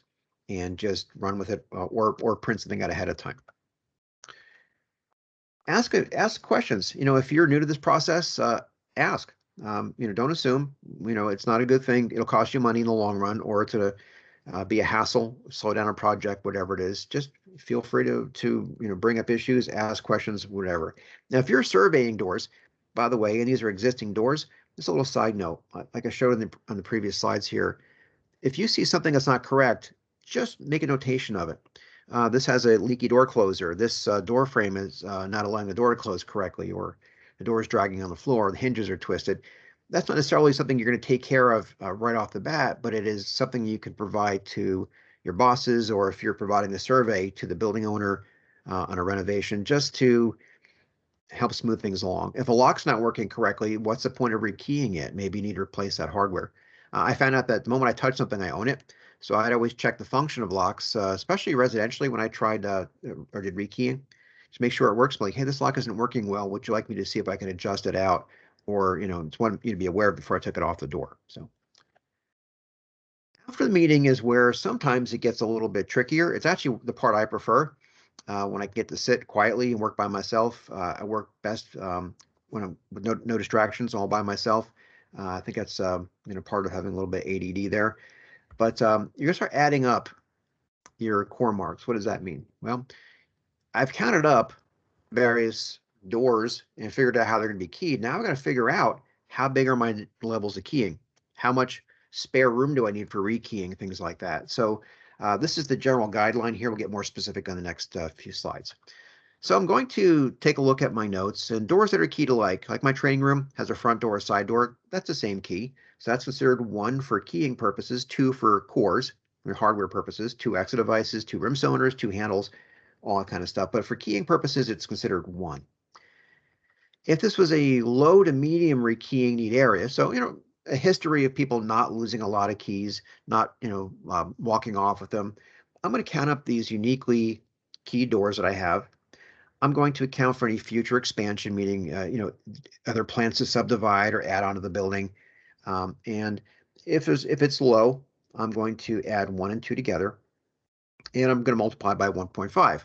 [SPEAKER 2] and just run with it, or print something out ahead of time. Ask questions. If you're new to this process, ask. Don't assume. It's not a good thing. It'll cost you money in the long run, or to be a hassle, slow down a project, whatever it is. Just feel free to bring up issues, ask questions, whatever. Now, if you're surveying doors, by the way, and these are existing doors, just a little side note, like I showed on the previous slides here, if you see something that's not correct, just make a notation of it. This has a leaky door closer. This door frame is not allowing the door to close correctly, or the door is dragging on the floor, the hinges are twisted. That's not necessarily something you're going to take care of right off the bat, but it is something you can provide to your bosses, or if you're providing the survey to the building owner on a renovation, just to help smooth things along. If a lock's not working correctly, what's the point of rekeying it? Maybe you need to replace that hardware. I found out that the moment I touch something, I own it. So I'd always check the function of locks, especially residentially when I tried or did rekeying, to make sure it works. Like, hey, this lock isn't working well. Would you like me to see if I can adjust it out? Or, it's one you to be aware of before I took it off the door. So after the meeting is where sometimes it gets a little bit trickier. It's actually the part I prefer. When I get to sit quietly and work by myself, I work best when I'm with no distractions, all by myself. I think that's part of having a little bit ADD there. But you're gonna start adding up your core marks. What does that mean? Well, I've counted up various doors and figured out how they're gonna be keyed. Now I'm gonna figure out how big are my levels of keying, how much spare room do I need for rekeying, things like that. So this is the general guideline here. We'll get more specific on the next few slides. So I'm going to take a look at my notes, and doors that are keyed alike, like my training room has a front door, a side door, that's the same key. So that's considered 1 for keying purposes, 2 for cores, for hardware purposes, 2 exit devices, 2 rim cylinders, 2 handles, all that kind of stuff. But for keying purposes, it's considered 1. If this was a low to medium rekeying need area, so, a history of people not losing a lot of keys, not, walking off with them, I'm going to count up these uniquely keyed doors that I have. I'm going to account for any future expansion, meaning, other plans to subdivide or add onto the building. And if it's low, I'm going to add 1 and 2 together, and I'm going to multiply by 1.5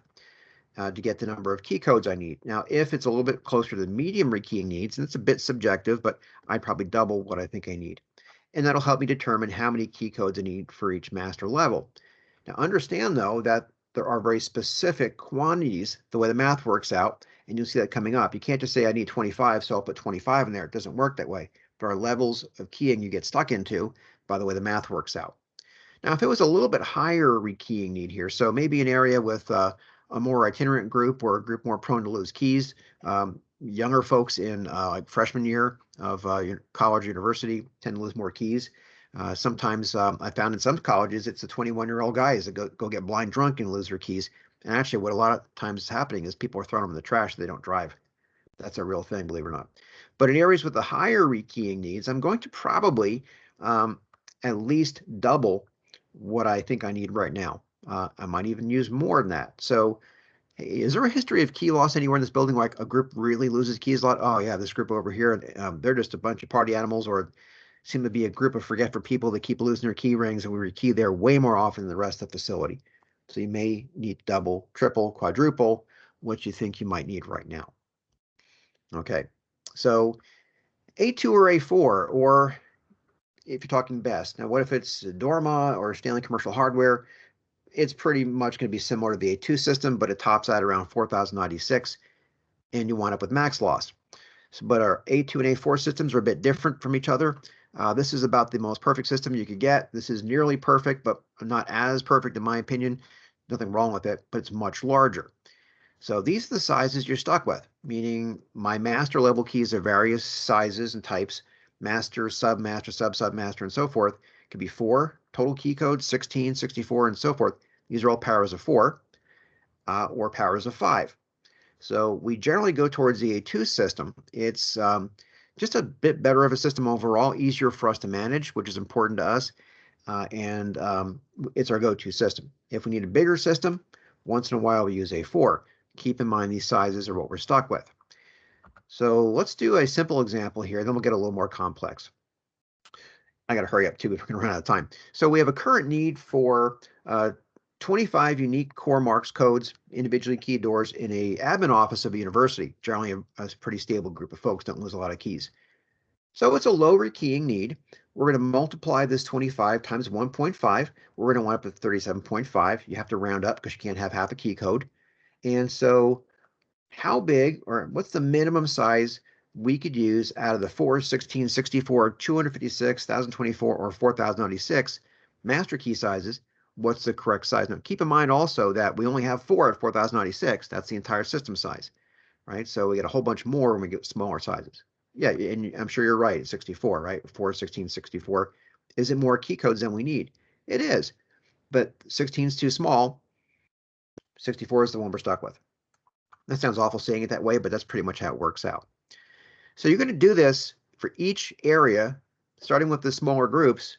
[SPEAKER 2] to get the number of key codes I need. Now, if it's a little bit closer to the medium rekeying needs, and it's a bit subjective, but I'd probably double what I think I need. And that'll help me determine how many key codes I need for each master level. Now, understand, though, that there are very specific quantities, the way the math works out, and you'll see that coming up. You can't just say I need 25, so I'll put 25 in there. It doesn't work that way. There are levels of keying you get stuck into by the way the math works out. Now, if it was a little bit higher rekeying need here, so maybe an area with a more itinerant group, or a group more prone to lose keys, younger folks in like freshman year of college or university tend to lose more keys. Sometimes I found in some colleges it's the 21-year-old guys that go get blind drunk and lose their keys. And actually what a lot of times is happening is people are throwing them in the trash so they don't drive. That's a real thing, believe it or not. But in areas with the higher rekeying needs, I'm going to probably at least double what I think I need right now. I might even use more than that. So hey, is there a history of key loss anywhere in this building? Like a group really loses keys a lot? Oh yeah, this group over here, they're just a bunch of party animals, or seem to be a group of forgetful people that keep losing their key rings, and we rekey there way more often than the rest of the facility. So you may need double, triple, quadruple what you think you might need right now. Okay, so A2 or A4, or if you're talking best. Now, what if it's Dorma or Stanley Commercial Hardware? It's pretty much going to be similar to the A2 system, but it tops out around 4,096, and you wind up with max loss. But our A2 and A4 systems are a bit different from each other. This is about the most perfect system you could get. This is nearly perfect, but not as perfect in my opinion. Nothing wrong with it, but it's much larger. So these are the sizes you're stuck with, meaning my master level keys are various sizes and types, master, submaster, sub-submaster, and so forth. It could be 4 total key codes, 16, 64, and so forth. These are all powers of 4 or powers of 5. So we generally go towards the A2 system. It's just a bit better of a system overall, easier for us to manage, which is important to us. and it's our go-to system. If we need a bigger system, once in a while we use A4. Keep in mind these sizes are what we're stuck with. So let's do a simple example here, then we'll get a little more complex. I got to hurry up too if we're going to run out of time. So we have a current need for 25 unique core marks codes, individually keyed doors in a admin office of a university, generally a pretty stable group of folks, don't lose a lot of keys. So it's a low rekeying need. We're going to multiply this 25 times 1.5. We're going to wind up with 37.5. You have to round up because you can't have half a key code. And so how big, or what's the minimum size we could use out of the 4, 16, 64, 256, 1024, or 4096 master key sizes? What's the correct size? Now, keep in mind also that we only have 4 at 4096. That's the entire system size, right? So we get a whole bunch more when we get smaller sizes. Yeah, and I'm sure you're right, 64, right? 4, 16, 64. Is it more key codes than we need? It is, but 16 is too small. 64 is the one we're stuck with. That sounds awful saying it that way, but that's pretty much how it works out. So you're going to do this for each area, starting with the smaller groups,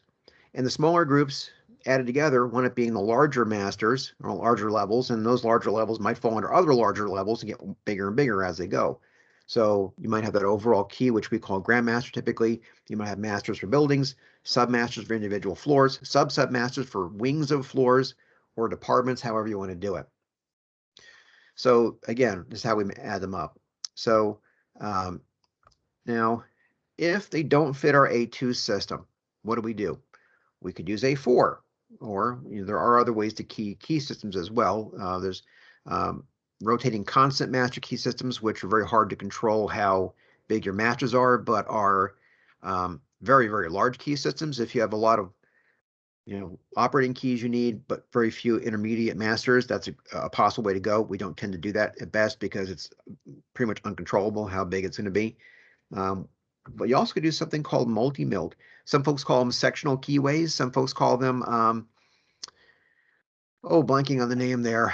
[SPEAKER 2] and the smaller groups added together wind up being the larger masters or larger levels, and those larger levels might fall under other larger levels and get bigger and bigger as they go. So you might have that overall key, which we call grandmaster typically. You might have masters for buildings, submasters for individual floors, sub-submasters for wings of floors or departments, however you want to do it. So again, this is how we add them up. So now, if they don't fit our A2 system, what do? We could use A4, or there are other ways to key systems as well. There's rotating constant master key systems, which are very hard to control how big your masters are, but are very, very large key systems. If you have a lot of operating keys you need, but very few intermediate masters, that's a possible way to go. We don't tend to do that at best because it's pretty much uncontrollable how big it's going to be. But you also could do something called multi-milled. Some folks call them sectional keyways. Some folks call them, blanking on the name there,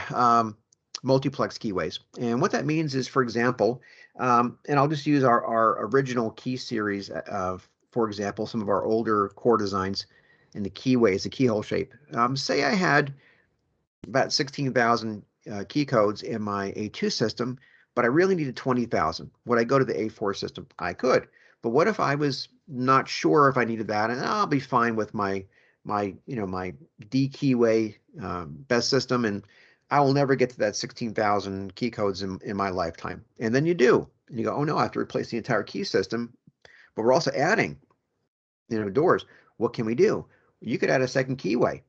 [SPEAKER 2] multiplex keyways. And what that means is, for example, and I'll just use our original key series, for example, some of our older core designs and the keyways, the keyhole shape. Say I had about 16,000 key codes in my A2 system, but I really needed 20,000. Would I go to the A4 system? I could. But what if I was not sure if I needed that, and I'll be fine with my D keyway best system, and I will never get to that 16,000 key codes in my lifetime. And then you do, and you go, oh no, I have to replace the entire key system, but we're also adding, doors. What can we do? You could add a second keyway.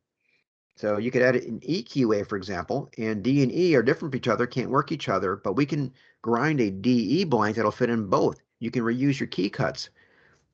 [SPEAKER 2] So you could add an E keyway, for example, and D and E are different from each other, can't work each other, but we can grind a DE blank that'll fit in both. You can reuse your key cuts.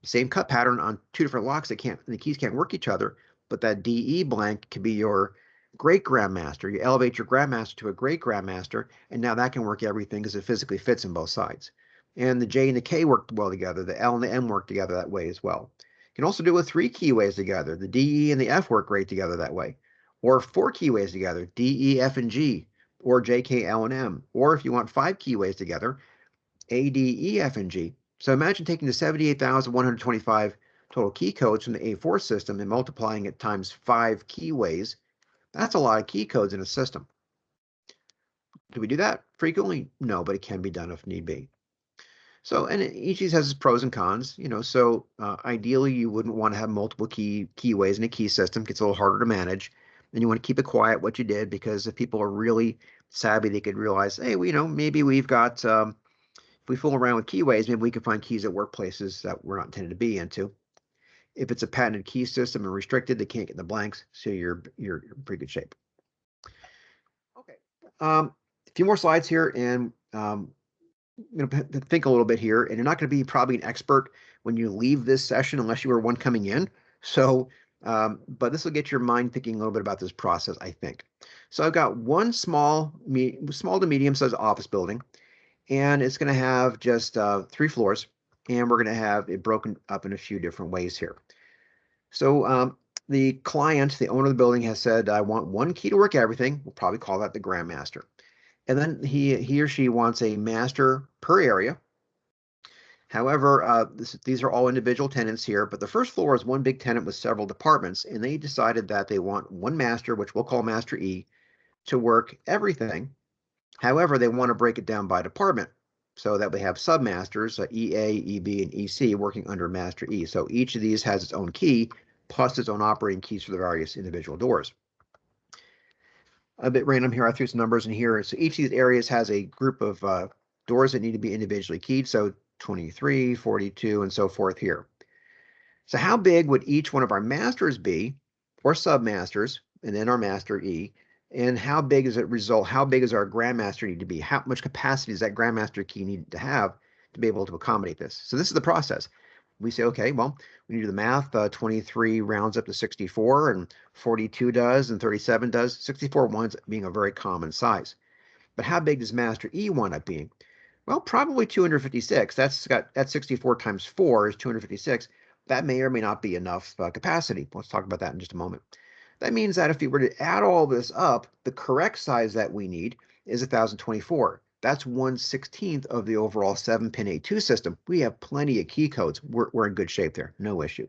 [SPEAKER 2] Same cut pattern on two different locks the keys can't work each other, but that DE blank can be your great grandmaster. You elevate your grandmaster to a great grandmaster, and now that can work everything because it physically fits in both sides. And the J and the K work well together. The L and the M work together that way as well. You can also do it with 3 keyways together. The DE and the F work great together that way. Or 4 keyways together, D, E, F, and G, or J, K, L, and M. Or if you want 5 keyways together, A, D, E, F, and G. So imagine taking the 78,125 total key codes from the A4 system and multiplying it times 5 keyways. That's a lot of key codes in a system. Do we do that frequently? No, but it can be done if need be. So, and each of these has its pros and cons, so ideally you wouldn't want to have multiple keyways in a key system. It gets a little harder to manage. And you want to keep it quiet what you did, because if people are really savvy, they could realize, hey, maybe we've got, if we fool around with keyways, maybe we can find keys at workplaces that we're not intended to be into. If it's a patented key system and restricted, they can't get the blanks, so you're in pretty good shape. Okay, a few more slides here, and I'm going to think a little bit here, and you're not going to be probably an expert when you leave this session unless you were one coming in. So, but this will get your mind thinking a little bit about this process, I think. So I've got one small to medium sized office building, and it's going to have just 3 floors, and we're going to have it broken up in a few different ways here. So the client, the owner of the building, has said, I want 1 key to work everything. We'll probably call that the grandmaster. And then he or she wants a master per area. However, these are all individual tenants here, but the first floor is one big tenant with several departments, and they decided that they want one master, which we'll call Master E, to work everything. However, they want to break it down by department so that we have submasters, EA, EB, and EC working under Master E. So each of these has its own key, plus its own operating keys for the various individual doors. A bit random here, I threw some numbers in here. So each of these areas has a group of doors that need to be individually keyed. So 23, 42, and so forth here. So how big would each one of our masters be, or submasters, and then our Master E, and how big is it result? How big does our Grandmaster need to be? How much capacity does that Grandmaster key need to have to be able to accommodate this? So this is the process. We say, okay, well, we need to do the math. 23 rounds up to 64, and 42 does, and 37 does. 64 winds up being a very common size. But how big does Master E wind up being? Well, probably 256. That's 64 times 4 is 256. That may or may not be enough capacity. Let's talk about that in just a moment. That means that if we were to add all this up, the correct size that we need is 1024. That's 1/16 of the overall 7-pin A2 system. We have plenty of key codes. We're in good shape there. No issue.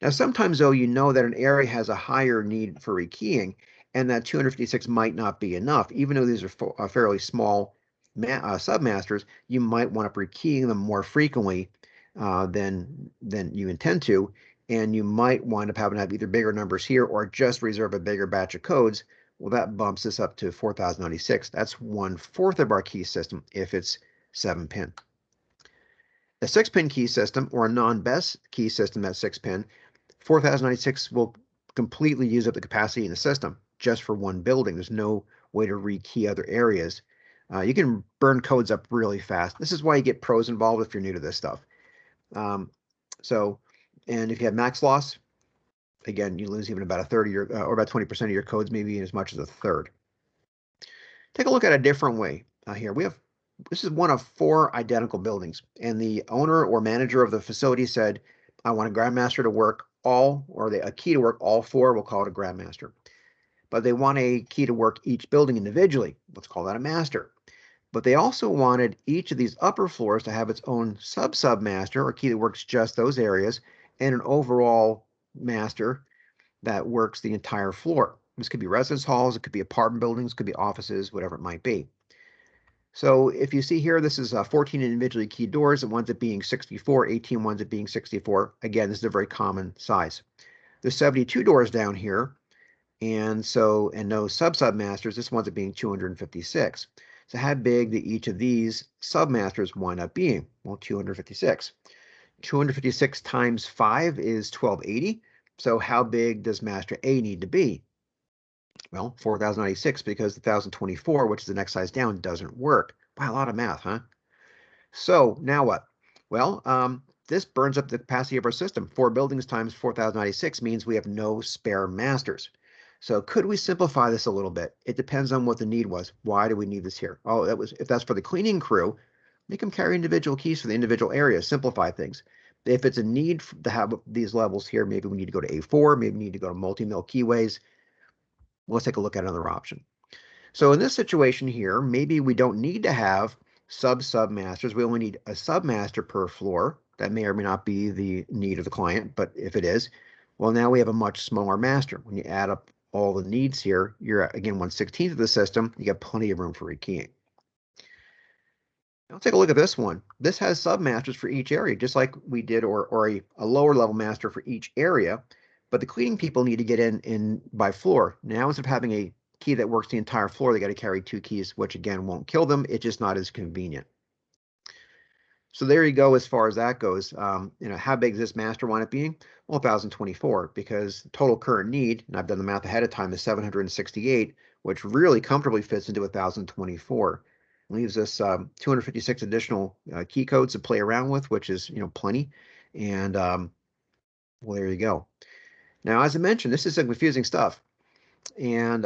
[SPEAKER 2] Now, sometimes, though, you know that an area has a higher need for rekeying, and that 256 might not be enough. Even though these are fairly small submasters, you might want to rekeying them more frequently than you intend to, and you might wind up having to have either bigger numbers here or just reserve a bigger batch of codes. Well, that bumps this up to 4096. That's 1/4 of our key system if it's 7-pin. A 6-pin key system or a non-best key system that's 6-pin, 4096 will completely use up the capacity in the system just for one building. There's no way to rekey other areas. You can burn codes up really fast. This is why you get pros involved if you're new to this stuff. And if you have max loss, again, you lose even about a third of your, or about 20% of your codes, maybe as much as a third. Take a look at a different way here. This is one of 4 identical buildings, and the owner or manager of the facility said, I want a Grandmaster to work a key to work all 4, we'll call it a Grandmaster. But they want a key to work each building individually. Let's call that a Master. But they also wanted each of these upper floors to have its own sub-submaster or key that works just those areas, and an overall master that works the entire floor. This could be residence halls, it could be apartment buildings, it could be offices, whatever it might be. So if you see here, this is 14 individually keyed doors, and winds up being 64, 18 winds up being 64. Again, this is a very common size. There's 72 doors down here, and no sub-submasters. This winds up being 256. So how big do each of these submasters wind up being? Well, 256. 256 times 5 is 1280. So how big does Master A need to be? Well, 4096, because the 1024, which is the next size down, doesn't work. Wow, a lot of math, huh? So now what? Well, this burns up the capacity of our system. 4 buildings times 4096 means we have no spare masters. So could we simplify this a little bit? It depends on what the need was. Why do we need this here? Oh, if that's for the cleaning crew, make them carry individual keys for the individual areas, simplify things. If it's a need to have these levels here, maybe we need to go to A4, maybe we need to go to multi-mill keyways. Let's take a look at another option. So in this situation here, maybe we don't need to have sub-submasters. We only need a submaster per floor. That may or may not be the need of the client, but if it is, well, now we have a much smaller master. When you add up all the needs here, you're at, again, 1/16 of the system. You got plenty of room for rekeying. Now, let's take a look at this one. This has submasters for each area, just like we did, or a lower level master for each area. But the cleaning people need to get in by floor. Now, instead of having a key that works the entire floor, they got to carry 2 keys, which again won't kill them. It's just not as convenient. So there you go as far as that goes. How big does this master wind up being? Well, 1024, because total current need, and I've done the math ahead of time, is 768, which really comfortably fits into 1024. Leaves us 256 additional key codes to play around with, which is plenty. And well, there you go. Now, as I mentioned, this is some confusing stuff, and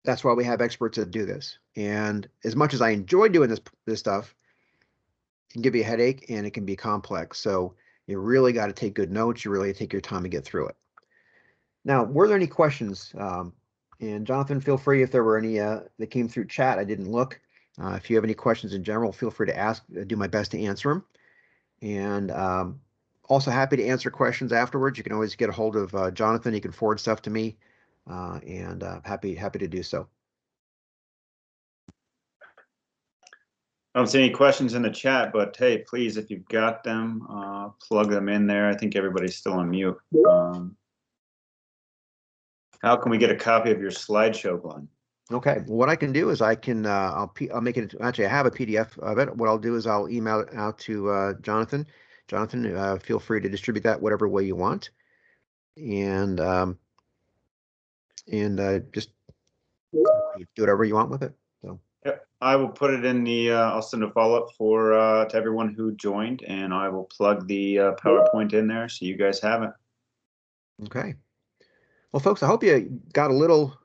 [SPEAKER 2] that's why we have experts that do this. And as much as I enjoy doing this stuff, it can give you a headache and it can be complex. So you really got to take good notes. You really take your time to get through it. Now, were there any questions? And Jonathan, feel free if there were any that came through chat. I didn't look. If you have any questions in general, feel free to ask. I do my best to answer them. And also happy to answer questions afterwards. You can always get a hold of Jonathan. You can forward stuff to me, and happy to do so.
[SPEAKER 1] I don't see any questions in the chat, but hey, please, if you've got them, plug them in there. I think everybody's still on mute. How can we get a copy of your slideshow, Glenn?
[SPEAKER 2] Okay, what I can do is I can I'll make it. Actually, I have a PDF of it. What I'll do is I'll email it out to Jonathan. Jonathan, feel free to distribute that whatever way you want, and just do whatever you want with it. So.
[SPEAKER 1] Yep, I will put it in the. I'll send a follow up for to everyone who joined, and I will plug the PowerPoint in there so you guys have it.
[SPEAKER 2] Okay. Well, folks, I hope you got a little,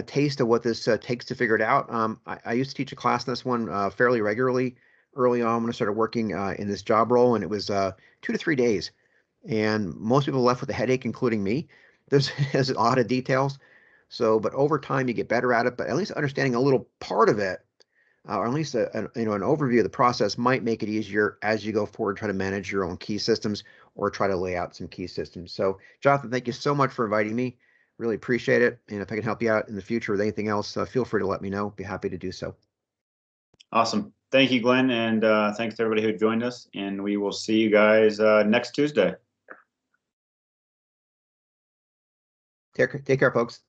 [SPEAKER 2] taste of what this takes to figure it out. I used to teach a class in this one fairly regularly early on when I started working in this job role, and it was 2 to 3 days. And most people left with a headache, including me. There's a lot of details. So, but over time you get better at it. But at least understanding a little part of it, or at least an overview of the process might make it easier as you go forward, try to manage your own key systems or try to lay out some key systems. So, Jonathan, thank you so much for inviting me. Really appreciate it. And if I can help you out in the future with anything else, feel free to let me know. Be happy to do so.
[SPEAKER 1] Awesome. Thank you, Glenn, and thanks to everybody who joined us. And we will see you guys next Tuesday.
[SPEAKER 2] Take care, folks.